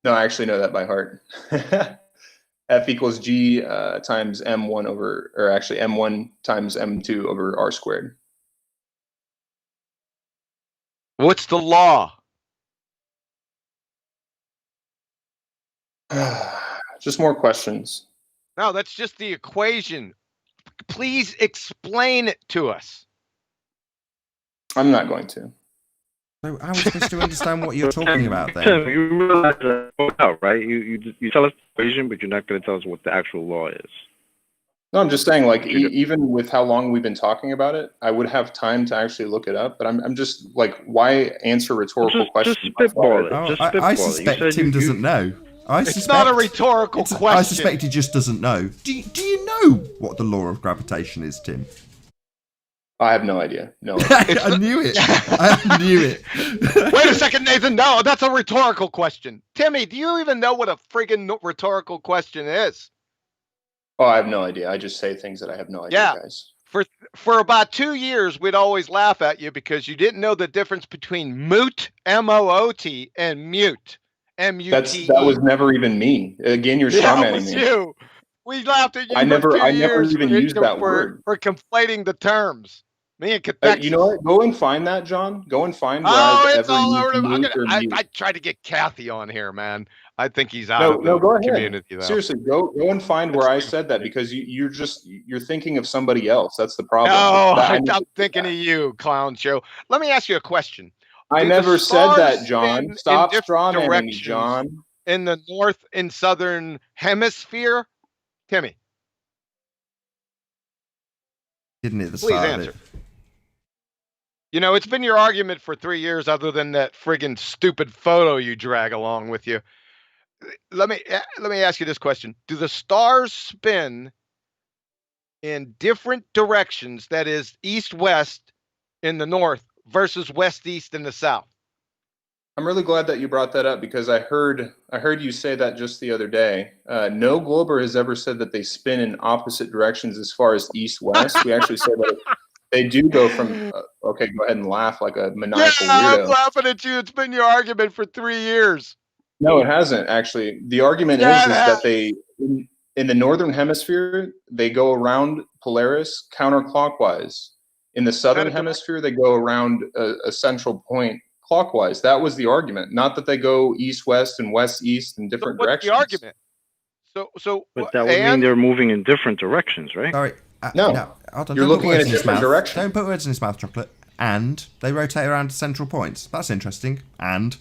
No, I actually know that by heart. F equals G times M1 over, or actually M1 times M2 over R squared. What's the law? Just more questions. No, that's just the equation. Please explain it to us. I'm not going to. So how are we supposed to understand what you're talking about then? Tim, you realize that out, right? You tell us the equation, but you're not going to tell us what the actual law is. No, I'm just saying, like, even with how long we've been talking about it, I would have time to actually look it up. But I'm just like, why answer rhetorical questions? Just spitball it. Oh, Just spitball I it. suspect Tim doesn't know. It's not a rhetorical question. I suspect he just doesn't know. Do you know what the law of gravitation is, Tim? I have no idea. No. I knew it. I knew it. Wait a second, Nathan. No, that's a rhetorical question. Timmy, do you even know what a friggin' rhetorical question is? Oh, I have no idea. I just say things that I have no idea, guys. For about 2 years, we'd always laugh at you because you didn't know the difference between moot, M-O-O-T, and mute, M-U-T-E. That was never even me. Again, you're strawmanning me. You. We laughed at you I never years even used that word. For conflating the terms. Me and Cathexis. You know what? Go and find that, John. Go and find where it's all over. I tried to get Kathy on here, man. I think he's out of the community. Though. Seriously, go and find where I said that, because you're thinking of somebody else. That's the problem. No, I'm thinking of you, clown show. Let me ask you a question. I never said that, John. Stop strawmanning me, John. In the north and southern hemisphere, Timmy. Didn't it? Please answer. You know, it's been your argument for 3 years, other than that friggin' stupid photo you drag along with you. Let me ask you this question. Do the stars spin in different directions, that is east-west in the north versus west-east in the south? I'm really glad that you brought that up, because I heard you say that just the other day. No glober has ever said that they spin in opposite directions as far as east-west. We actually said that they do go from, okay, go ahead and laugh like a maniacal weirdo. I'm laughing at you. It's been your argument for 3 years. No, it hasn't, actually. The argument is that they, in the northern hemisphere, they go around Polaris counterclockwise. In the southern hemisphere, they go around a central point clockwise. That was the argument. Not that they go east-west and west-east in different directions. What's the argument? But that would mean they're moving in different directions, right? Sorry. No. You're looking at a different direction. Don't put words in his mouth, Chocolate. And they rotate around central points. That's interesting. And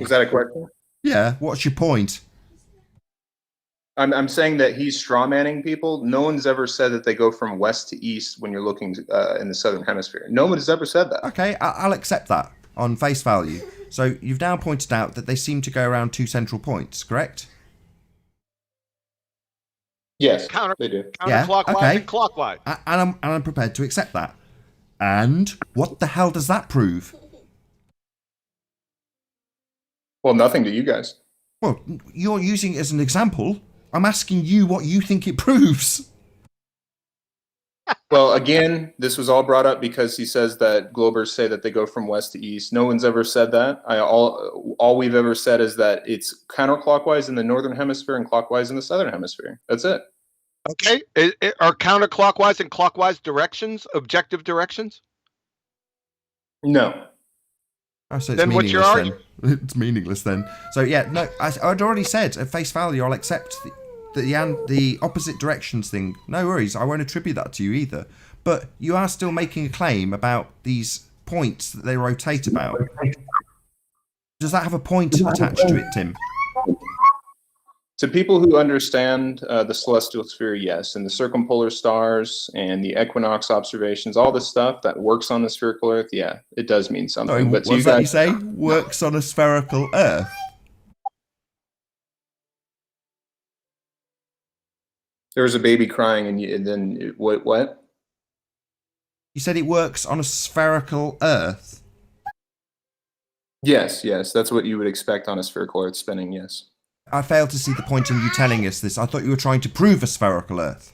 Was that a question? Yeah. What's your point? I'm saying that he's strawmanning people. No one's ever said that they go from west to east when you're looking in the southern hemisphere. No one has ever said that. Okay, I'll accept that on face value. So you've now pointed out that they seem to go around 2 central points, correct? Yes, they do. Counterclockwise and clockwise. And I'm prepared to accept that. And what the hell does that prove? Well, nothing to you guys. Well, you're using it as an example. I'm asking you what you think it proves. Well, again, this was all brought up because he says that globers say that they go from west to east. No one's ever said that. All we've ever said is that it's counterclockwise in the northern hemisphere and clockwise in the southern hemisphere. That's it. Okay. Are counterclockwise and clockwise directions objective directions? No. Oh, so it's then what's your argument? It's meaningless then. So yeah, no, I'd already said at face value I'll accept the opposite directions thing. No worries, I won't attribute that to you either. But you are still making a claim about these points that they rotate about. Does that have a point attached to it, Tim? To people who understand the celestial sphere, yes, and the circumpolar stars and the equinox observations, all the stuff that works on the spherical Earth, yeah, it does mean something. Sorry, but what was that you say? Works on a spherical Earth? There was a baby crying, and then what? You said it works on a spherical Earth? Yes, that's what you would expect on a spherical Earth spinning, yes. I failed to see the point in you telling us this. I thought you were trying to prove a spherical Earth.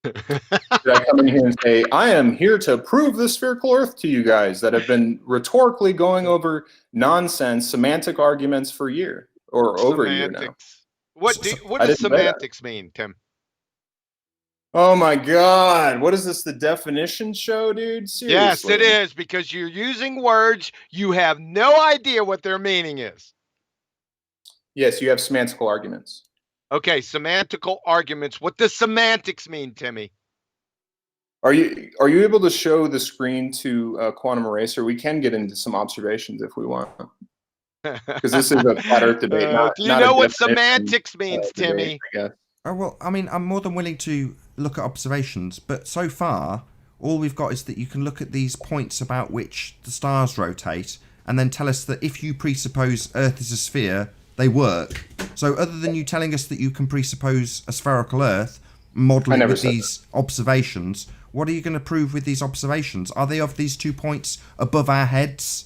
Did I come in here and say, I am here to prove the spherical Earth to you guys that have been rhetorically going over nonsense, semantic arguments for a year or over a year now? What I does didn't say that. semantics mean, Tim? Oh my God. What is this, the definition show, dude? Seriously. Yes, it is, because you're using words you have no idea what their meaning is. Yes, you have semantical arguments. Okay, semantical arguments. What does semantics mean, Timmy? Are you able to show the screen to Quantum Eraser? We can get into some observations if we want. Because this is a flat Earth debate. Do you know what semantics means, Timmy? Oh, well, I mean, I'm more than willing to look at observations, but so far, all we've got is that you can look at these points about which the stars rotate, and then tell us that if you presuppose Earth is a sphere, they work. So other than you telling us that you can presuppose a spherical Earth, modelling with these observations, what are you going to prove with these observations? Are they of these 2 points above our heads?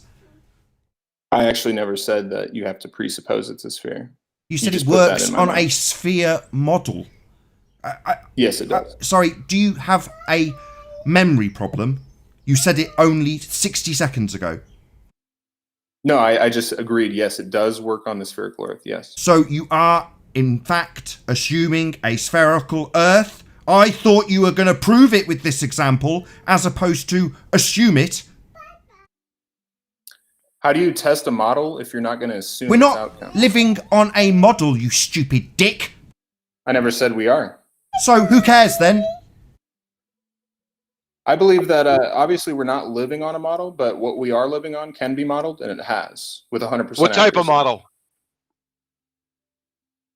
I actually never said that you have to presuppose it's a sphere. You said it works on a sphere model. Yes, it does. Sorry, do you have a memory problem? You said it only 60 seconds ago. No, I just agreed. Yes, it does work on the spherical Earth. Yes. So you are, in fact, assuming a spherical Earth? I thought you were going to prove it with this example, as opposed to assume it. How do you test a model if you're not going to assume We're its not outcome? living on a model, you stupid dick. I never said we are. So who cares then? I believe that obviously we're not living on a model, but what we are living on can be modeled, and it has with 100%. What type of accuracy. model?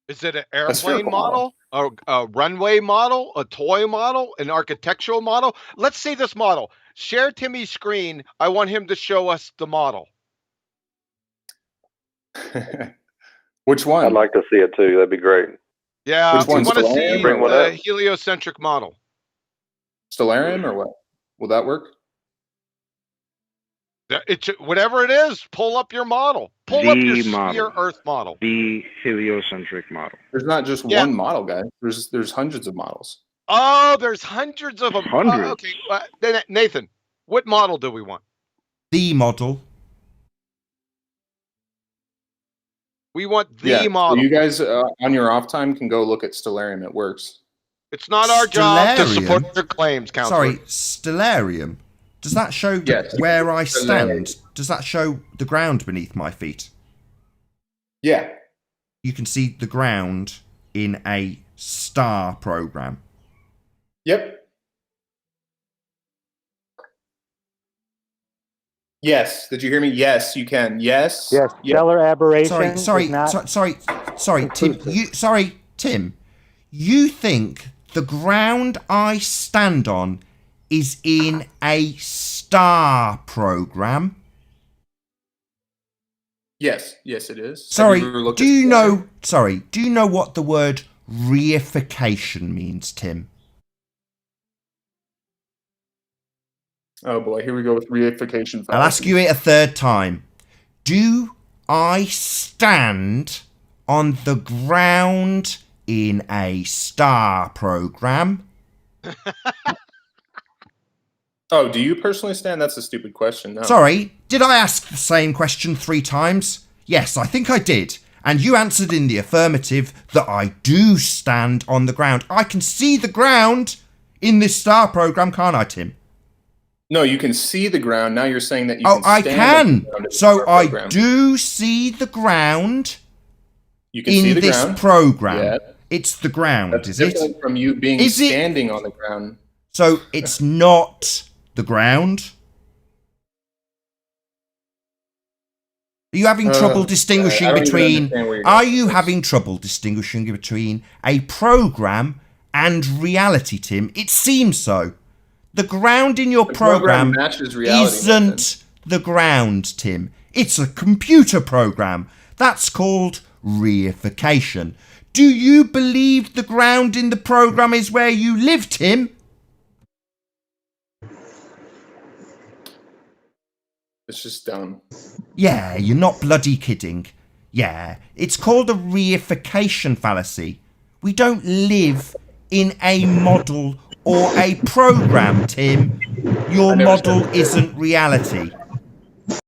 Is it an airplane spherical model, a runway model, a toy model, an architectural model? Let's see this model. Share Timmy's screen. I want him to show us the model. Which one? I'd like to see it too. That'd be great. Yeah, Which we one's want to the see bring one the up? heliocentric model. Stellarium or what? Will that work? It's whatever it is. Pull up your model. Pull up your model. sphere Earth model. The heliocentric model. There's not just one model, guys. There's hundreds of models. Oh, there's hundreds of them. Hundreds. Okay, then Nathan, what model do we want? The model. We want the model. So you guys on your off time can go look at Stellarium. It works. It's not our job to Stellarium? support your claims, Counselor. Sorry, Stellarium. Does that show Yes. where I stand? Stellarium. Does that show the ground beneath my feet? Yeah. You can see the ground in a star program. Yep. Yes. Did you hear me? Yes, you can. Yes. Yes, Yep. stellar aberration. Sorry, is not sorry, Tim. conclusive. Tim. You think the ground I stand on is in a star program? Yes. Yes, it is. Sorry, Have you ever looked do at you Stellarium? know? Sorry, do you know what the word reification means, Tim? Oh boy, here we go with reification fallacy. I'll ask you it a third time. Do I stand on the ground in a star program? Oh, do you personally stand? That's a stupid question. No. Sorry, did I ask the same question 3 times? Yes, I think I did. And you answered in the affirmative that I do stand on the ground. I can see the ground in this star program, can't I, Tim? No, you can see the ground. Now you're saying that you Oh, can I stand on can. the ground in the So I program. do see the ground You can see in the this ground. program. Yeah. It's the ground, That's is it? different from you being Is it- standing on the ground. So it's not the ground? Are you having trouble distinguishing I don't even between... understand where you're Are going you with this. having trouble distinguishing between a program and reality, Tim? It seems so. The ground in your The program program matches reality, isn't the ground, Tim. It's a computer program. That's called reification. Do you believe the ground in the program is where you live, Tim? It's just dumb. Yeah, you're not bloody kidding. Yeah, it's called a reification fallacy. We don't live in a model or a program, Tim. Your I never said model that. isn't reality.